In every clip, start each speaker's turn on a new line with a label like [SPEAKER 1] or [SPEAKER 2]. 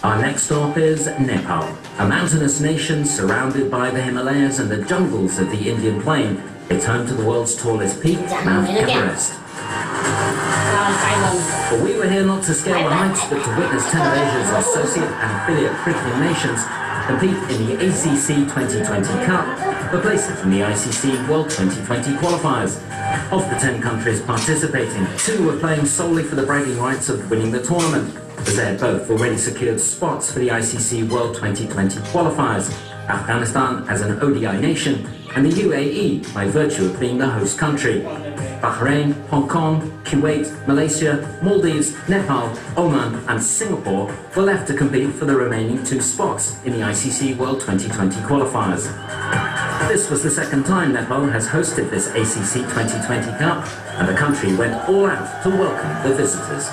[SPEAKER 1] Our next stop is Nepal, a mountainous nation surrounded by the Himalayas and the jungles of the Indian plain. It's home to the world's tallest peak, Mount Everest. But we were here not to scale the heights, but to witness 10 of Asia's associate and affiliate cricketing nations compete in the ACC 2020 Cup for places in the ICC World Twenty20 Qualifiers. Of the 10 countries participating, 2 were playing solely for the bragging rights of winning the tournament, as they had both already secured spots for the ICC World Twenty20 Qualifiers, Afghanistan as an ODI nation, and the UAE by virtue of being the host country. Bahrain, Hong Kong, Kuwait, Malaysia, Maldives, Nepal, Oman and Singapore were left to compete for the remaining 2 spots in the ICC World Twenty20 Qualifiers. This was the second time Nepal has hosted this ACC 2020 Cup, and the country went all out to welcome the visitors.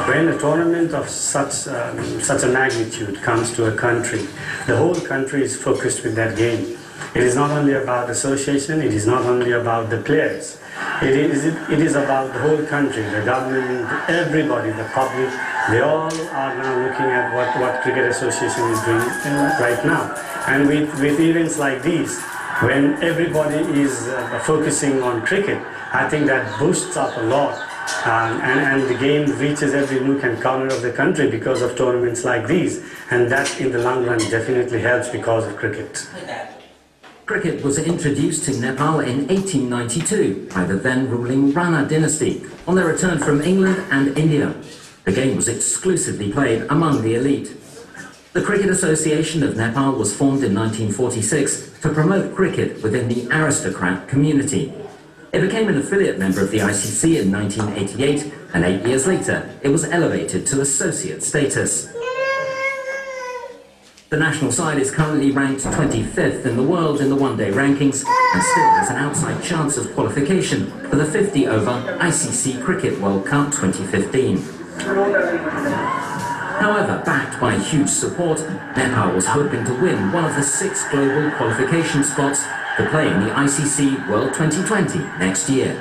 [SPEAKER 2] When a tournament of such a magnitude comes to a country, the whole country is focused with that game. It is not only about association, it is not only about the players. It is about the whole country, the government, everybody, the public. They all are now looking at what Cricket Association is doing right now. And with events like these, when everybody is focusing on cricket, I think that boosts up a lot. And the game reaches every nook and corner of the country because of tournaments like these. And that in the long run definitely helps because of cricket.
[SPEAKER 1] Cricket was introduced to Nepal in 1892 by the then ruling Rana dynasty on their return from England and India. The game was exclusively played among the elite. The Cricket Association of Nepal was formed in 1946 to promote cricket within the aristocrat community. It became an affiliate member of the ICC in 1988, and 8 years later it was elevated to associate status. The national side is currently ranked 25th in the world in the one-day rankings and still has an outside chance of qualification for the 50-over ICC Cricket World Cup 2015. However, backed by huge support, Nepal was hoping to win one of the 6 global qualification spots to play in the ICC World Twenty20 next year.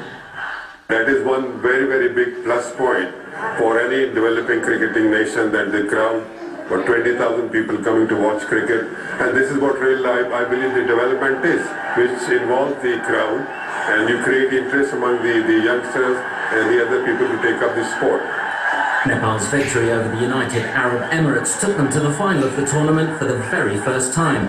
[SPEAKER 3] That is one very, very big plus point for any developing cricketing nation, that the crowd for 20,000 people coming to watch cricket, and this is what real life, I believe, the development is, which involves the crowd, and you create interest among the youngsters and the other people who take up the sport.
[SPEAKER 1] Nepal's victory over the United Arab Emirates took them to the final of the tournament for the very first time.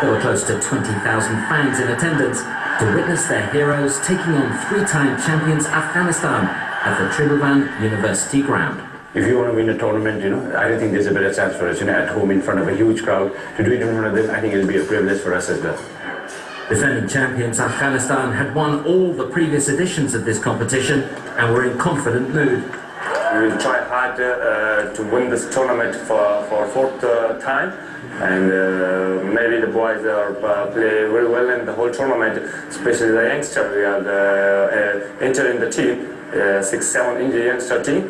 [SPEAKER 1] There were close to 20,000 fans in attendance to witness their heroes taking on 3-time champions Afghanistan at the Tribhuvan University ground.
[SPEAKER 4] If you want to win a tournament, I don't think there's a better chance for us, at home in front of a huge crowd. To do it in front of them, I think it'll be a privilege for us as well.
[SPEAKER 1] Defending champions Afghanistan had won all the previous editions of this competition and were in confident mood.
[SPEAKER 5] We will try hard to win this tournament for 4th time, and maybe the boys play very well in the whole tournament, especially the youngster. We have entered in the team. 6-7 Indian youngster team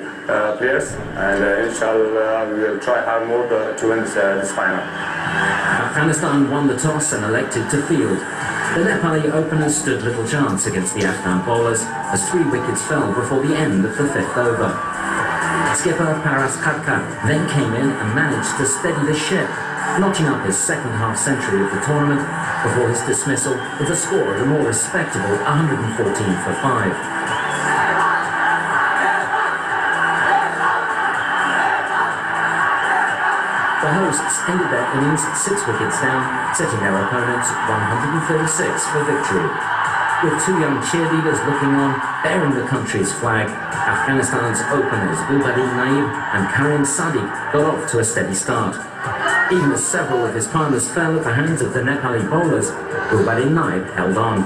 [SPEAKER 5] players, and inshallah we will try hard more to win this final.
[SPEAKER 1] Afghanistan won the toss and elected to field. The Nepali openers stood little chance against the Afghan bowlers as 3 wickets fell before the end of the 5th over. Skipper Paras Khatkar then came in and managed to steady the ship, notching up his second half century of the tournament before his dismissal with a score of a more respectable 114 for 5. The hosts ended their innings 6 wickets down, setting their opponents 136 for victory. With 2 young cheerleaders looking on, bearing the country's flag, Afghanistan's openers Gulbadi Naib and Karim Sadiq got off to a steady start. Even as several of his partners fell at the hands of the Nepali bowlers, Gulbadi Naib held on.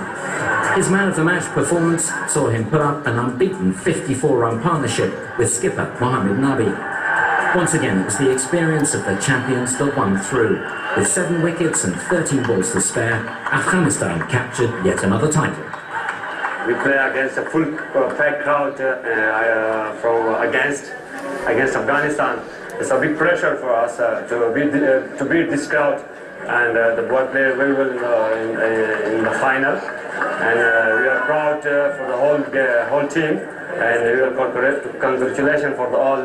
[SPEAKER 1] His man-of-the-match performance saw him put up an unbeaten 54-run partnership with skipper Mohammad Nabi. Once again, it was the experience of the champions that won through. With 7 wickets and 13 balls to spare, Afghanistan captured yet another title.
[SPEAKER 5] We play against a full packed crowd against Afghanistan. It's a big pressure for us to beat this crowd, and the boy played very well in the final. And we are proud for the whole team and real congratulations for all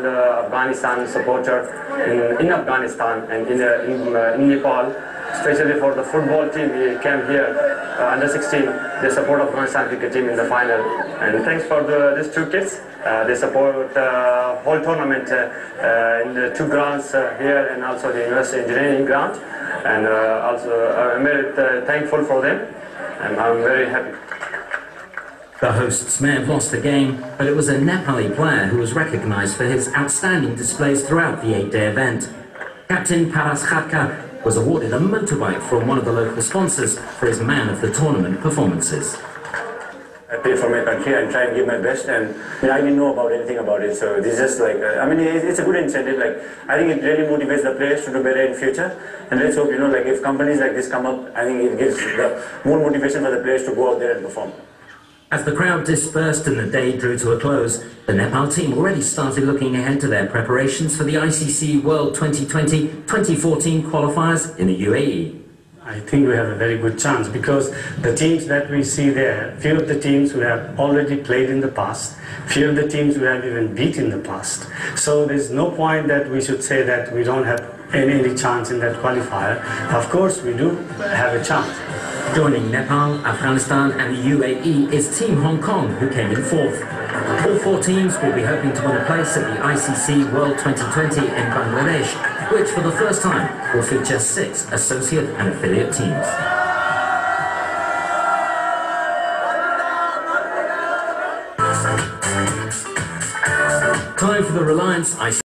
[SPEAKER 5] Afghanistan supporters in Afghanistan and in Nepal, especially for the football team. We came here under 16. They support Afghanistan cricket team in the final, and thanks for these two kids. They support whole tournament in the two grounds here and also the University Engineering ground, and also I'm very thankful for them, and I'm very happy.
[SPEAKER 1] The hosts may have lost the game, but it was a Nepali player who was recognised for his outstanding displays throughout the 8-day event. Captain Paras Khatka was awarded a motorbike from one of the local sponsors for his man of the tournament performances.
[SPEAKER 4] I play for my country and try and give my best, and I didn't know about anything about it, so this is just like, it's a good incentive. Like, I think it really motivates the players to do better in future, and let's hope, like if companies like this come up, I think it gives the more motivation for the players to go out there and perform.
[SPEAKER 1] As the crowd dispersed and the day drew to a close, the Nepal team already started looking ahead to their preparations for the ICC World Twenty20 Qualifiers in the UAE.
[SPEAKER 2] I think we have a very good chance because the teams that we see there, few of the teams we have already played in the past, few of the teams we have even beat in the past. So there's no point that we should say that we don't have any chance in that qualifier. Of course we do have a chance.
[SPEAKER 1] Joining Nepal, Afghanistan and the UAE is Team Hong Kong, who came in fourth. All four teams will be hoping to win a place at the ICC World Twenty20 in Bangladesh, which for the first time will feature 6 associate and affiliate teams. Time for the Reliance ICC